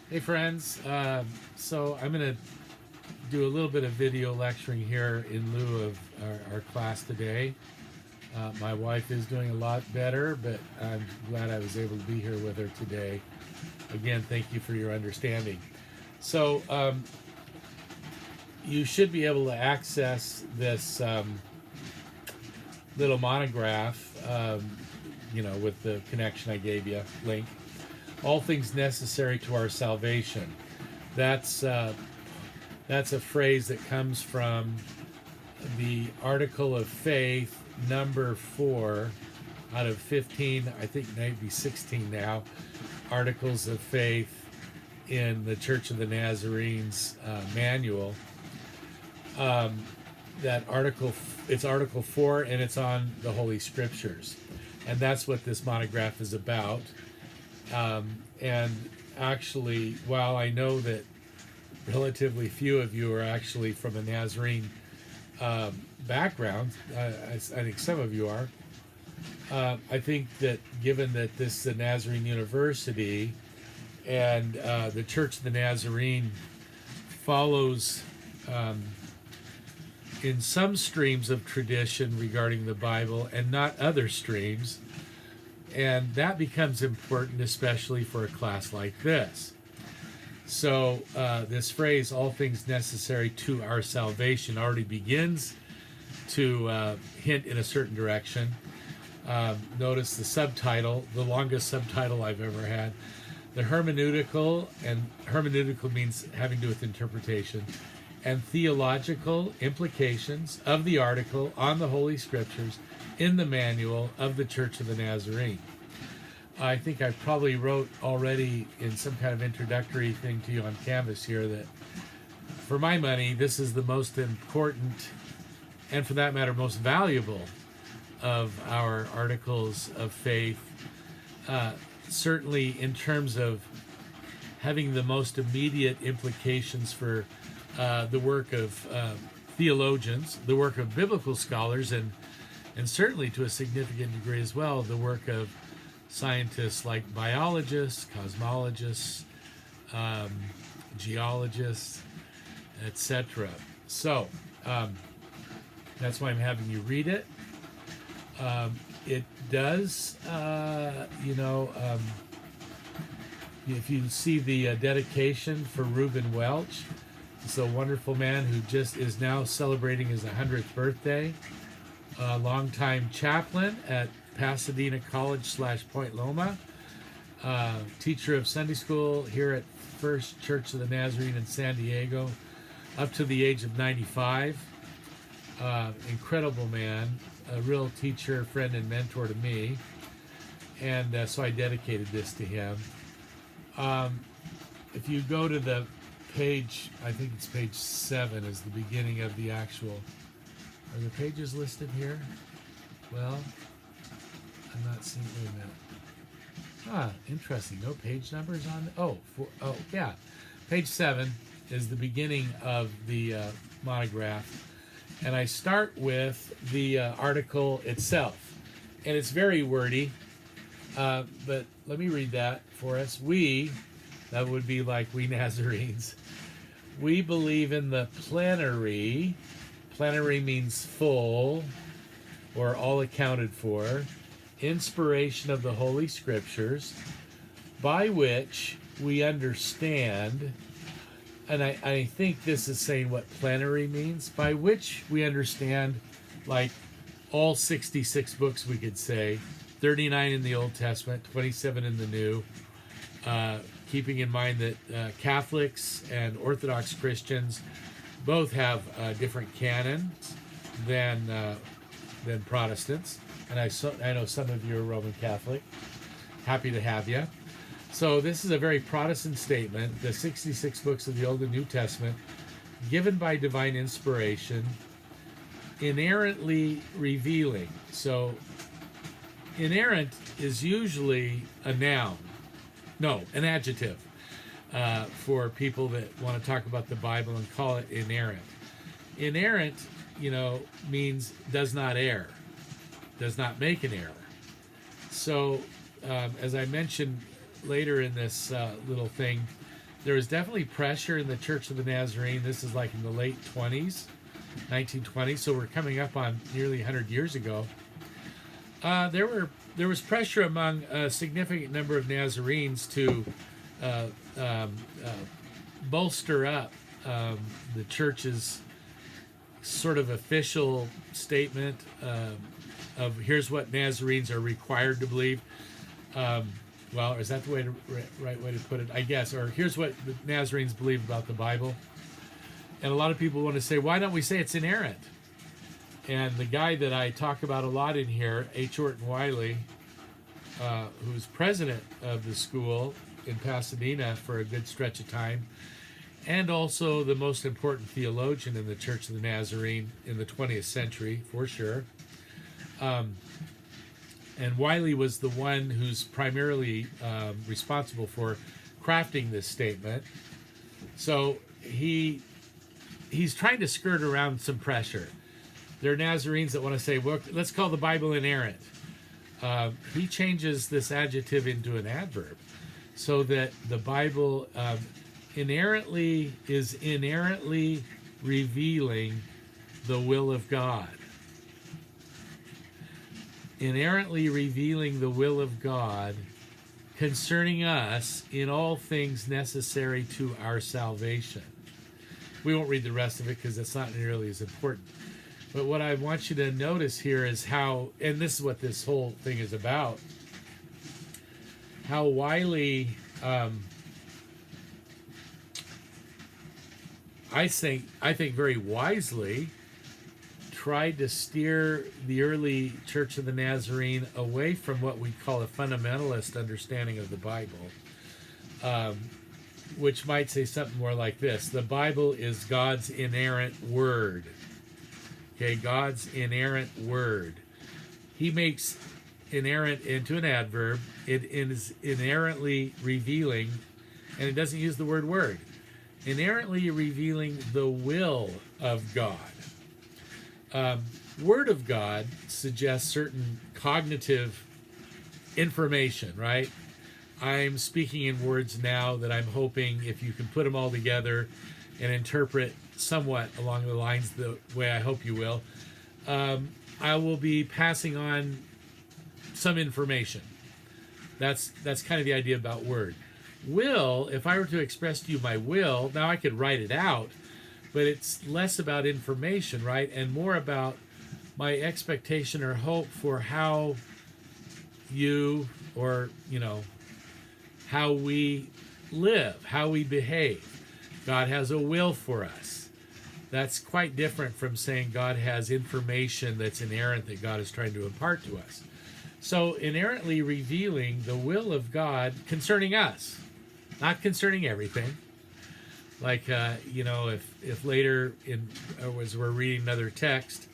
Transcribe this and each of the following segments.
Hey friends, so I'm going to do a little bit of video lecturing here in lieu of our class today. My wife is doing a lot better, but I'm glad I was able to be here with her today. Again, thank you for your understanding. So you should be able to access this little monograph, with the connection I gave you, link. All things necessary to our salvation. That's a phrase that comes from the Article of Faith, number 4 out of 15, I think maybe 16 now, Articles of Faith in the Church of the Nazarenes manual. That article, it's Article 4, and it's on the Holy Scriptures. And that's what this monograph is about. And actually, while I know that relatively few of you are actually from a Nazarene background, I think some of you are. I think that given that this is a Nazarene university and the Church of the Nazarene follows in some streams of tradition regarding the Bible and not other streams, and that becomes important, especially for a class like this. So this phrase, all things necessary to our salvation, already begins to hint in a certain direction. Notice the subtitle, the longest subtitle I've ever had. The hermeneutical, and hermeneutical means having to do with interpretation, and theological implications of the article on the Holy Scriptures in the manual of the Church of the Nazarene. I think I probably wrote already in some kind of introductory thing to you on Canvas here that, for my money, this is the most important, and for that matter, most valuable of our articles of faith. Certainly in terms of having the most immediate implications for the work of theologians, the work of biblical scholars, and certainly to a significant degree as well, the work of scientists like biologists, cosmologists, geologists, etc. So that's why I'm having you read it. It does, if you see the dedication for Reuben Welch, he's a wonderful man who just is now celebrating his 100th birthday. A longtime chaplain at Pasadena College / Point Loma, teacher of Sunday school here at First Church of the Nazarene in San Diego, up to the age of 95. Incredible man, a real teacher, friend, and mentor to me. And so I dedicated this to him. If you go to the page, I think it's page 7 is the beginning of the actual. Are the pages listed here? Well, I'm not seeing. Wait a minute. Interesting. No page numbers on. Yeah. Page 7 is the beginning of the monograph, and I start with the article itself, and it's very wordy. But let me read that for us. That would be like we Nazarenes. We believe in the plenary. Plenary means full or all accounted for. Inspiration of the Holy Scriptures, by which we understand, and I think this is saying what plenary means, by which we understand, like all 66 books, we could say, 39 in the Old Testament, 27 in the New, keeping in mind that Catholics and Orthodox Christians both have different canons than Protestants. And I know some of you are Roman Catholic. Happy to have you. So this is a very Protestant statement. The 66 books of the Old and New Testament, given by divine inspiration, inerrantly revealing. So inerrant is usually a noun. No, an adjective for people that want to talk about the Bible and call it inerrant. Inerrant, means does not err, does not make an error. So, as I mentioned later in this little thing, there was definitely pressure in the Church of the Nazarene. This is like in the late 1920s, so we're coming up on nearly 100 years ago. There was pressure among a significant number of Nazarenes to uh, bolster up the church's sort of official statement of here's what Nazarenes are required to believe. Well, is that the right way to put it? I guess. Or here's what the Nazarenes believe about the Bible. And a lot of people want to say, why don't we say it's inerrant? And the guy that I talk about a lot in here, H. Orton Wiley, who's president of the school in Pasadena for a good stretch of time, and also the most important theologian in the Church of the Nazarene in the 20th century, for sure. And Wiley was the one who's primarily responsible for crafting this statement. So he's trying to skirt around some pressure. There are Nazarenes that want to say, well, let's call the Bible inerrant. He changes this adjective into an adverb so that the Bible is inerrantly revealing the will of God. Inerrantly revealing the will of God concerning us in all things necessary to our salvation. We won't read the rest of it because it's not nearly as important. But what I want you to notice here is how, and this is what this whole thing is about, how Wiley, I think very wisely, tried to steer the early Church of the Nazarene away from what we call a fundamentalist understanding of the Bible, which might say something more like this: the Bible is God's inerrant word. Okay, God's inerrant word. He makes inerrant into an adverb. It is inerrantly revealing, and it doesn't use the word. Inerrantly revealing the will of God. Word of God suggests certain cognitive information, right? I'm speaking in words now that I'm hoping, if you can put them all together and interpret somewhat along the lines the way I hope you will, I will be passing on some information. That's kind of the idea about word. Will, if I were to express to you my will, now I could write it out, but it's less about information, right? And more about my expectation or hope for how you, or, how we live, how we behave. God has a will for us. That's quite different from saying God has information that's inerrant that God is trying to impart to us. So inerrantly revealing the will of God concerning us, not concerning everything. Like, if later as we're reading another text,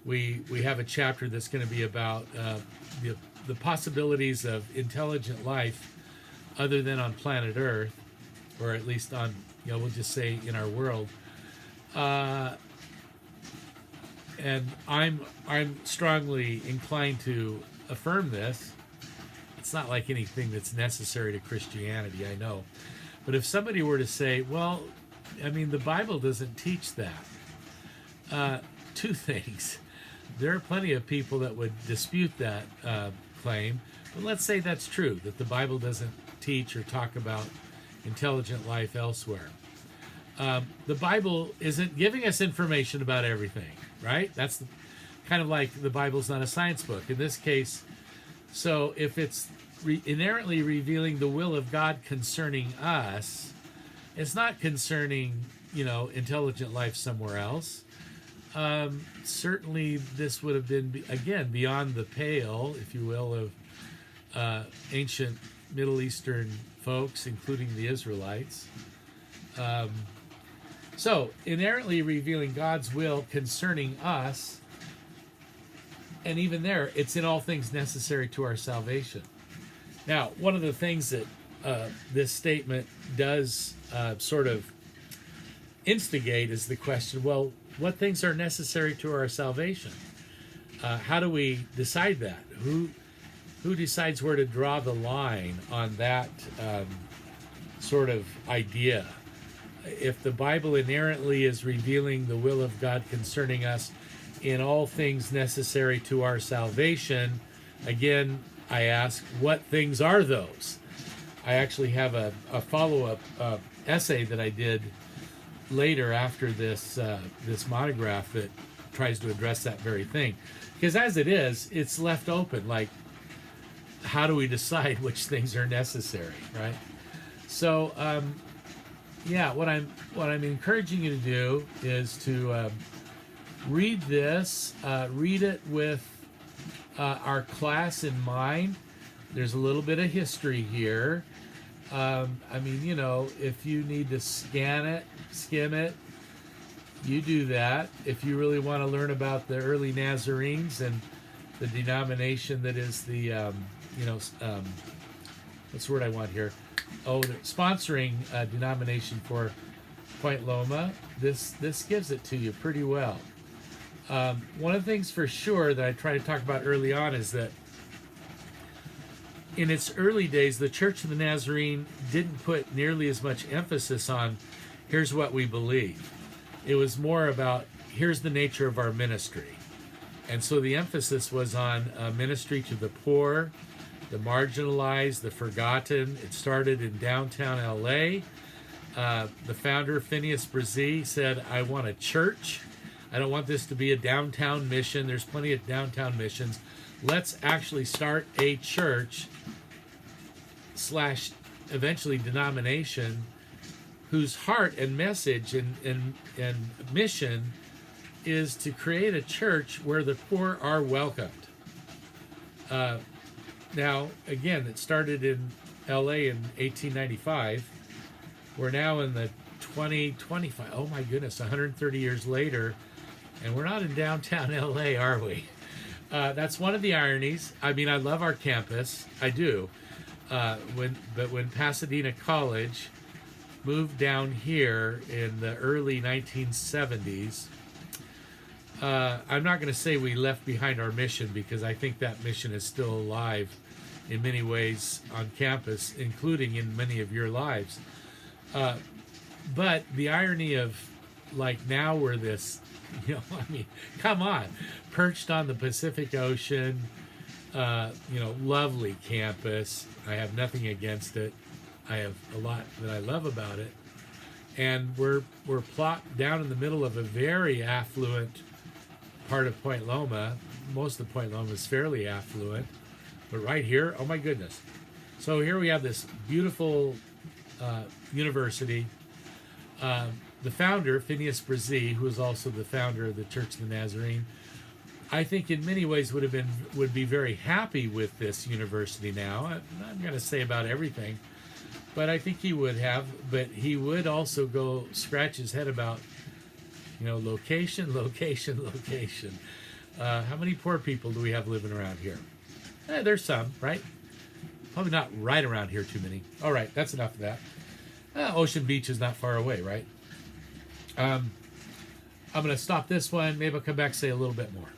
we have a chapter that's going to be about the possibilities of intelligent life other than on planet Earth, or at least on, we'll just say in our world. And I'm strongly inclined to affirm this. It's not like anything that's necessary to Christianity, I know. But if somebody were to say, well, the Bible doesn't teach that. Two things. There are plenty of people that would dispute that claim. But let's say that's true, that the Bible doesn't teach or talk about intelligent life elsewhere. The Bible isn't giving us information about everything, right? That's kind of like the Bible's not a science book. In this case, so if it's inerrantly revealing the will of God concerning us, it's not concerning, intelligent life somewhere else. Certainly this would have been, again, beyond the pale, if you will, of ancient Middle Eastern folks, including the Israelites. So, inerrantly revealing God's will concerning us, and even there, it's in all things necessary to our salvation. Now, one of the things that this statement does sort of instigate is the question, well, what things are necessary to our salvation? How do we decide that? Who decides where to draw the line on that sort of idea. If the Bible inerrantly is revealing the will of God concerning us in all things necessary to our salvation, again, I ask, what things are those? I actually have a follow-up essay that I did later after this this monograph that tries to address that very thing. Because as it is, it's left open. Like, how do we decide which things are necessary, right? So, yeah, what I'm encouraging you to do is to read this. Read it with our class in mind. There's a little bit of history here. I mean, you know, if you need to scan it, skim it, you do that. If you really want to learn about the early Nazarenes and the denomination that is the, what's the word I want here? Oh, the sponsoring denomination for Point Loma, this gives it to you pretty well. One of the things for sure that I try to talk about early on is that in its early days, the Church of the Nazarene didn't put nearly as much emphasis on here's what we believe. It was more about here's the nature of our ministry. And so the emphasis was on ministry to the poor, the marginalized, the forgotten. It started in downtown LA. The founder, Phineas Bresee, said, I want a church. I don't want this to be a downtown mission. There's plenty of downtown missions. Let's actually start a church / eventually denomination whose heart and message and mission is to create a church where the poor are welcomed. Now, again, it started in LA in 1895. We're now in the 2025. Oh my goodness, 130 years later, and we're not in downtown LA, are we? That's one of the ironies. I mean, I love our campus. I do. When Pasadena College moved down here in the early 1970s, I'm not going to say we left behind our mission, because I think that mission is still alive in many ways on campus, including in many of your lives. But the irony of, like, now we're this, I mean, come on, perched on the Pacific Ocean, lovely campus. I have nothing against it. I have a lot that I love about it. And we're plopped down in the middle of a very affluent part of Point Loma. Most of Point Loma is fairly affluent. But right here, oh my goodness. So here we have this beautiful university. The founder, Phineas Bresee, who is also the founder of the Church of the Nazarene, I think in many ways would be very happy with this university now. I'm not going to say about everything, but I think he would have. But he would also go scratch his head about, location. How many poor people do we have living around here? There's some, right? Probably not right around here too many. All right, that's enough of that. Ocean Beach is not far away, right? I'm going to stop this one. Maybe I'll come back and say a little bit more.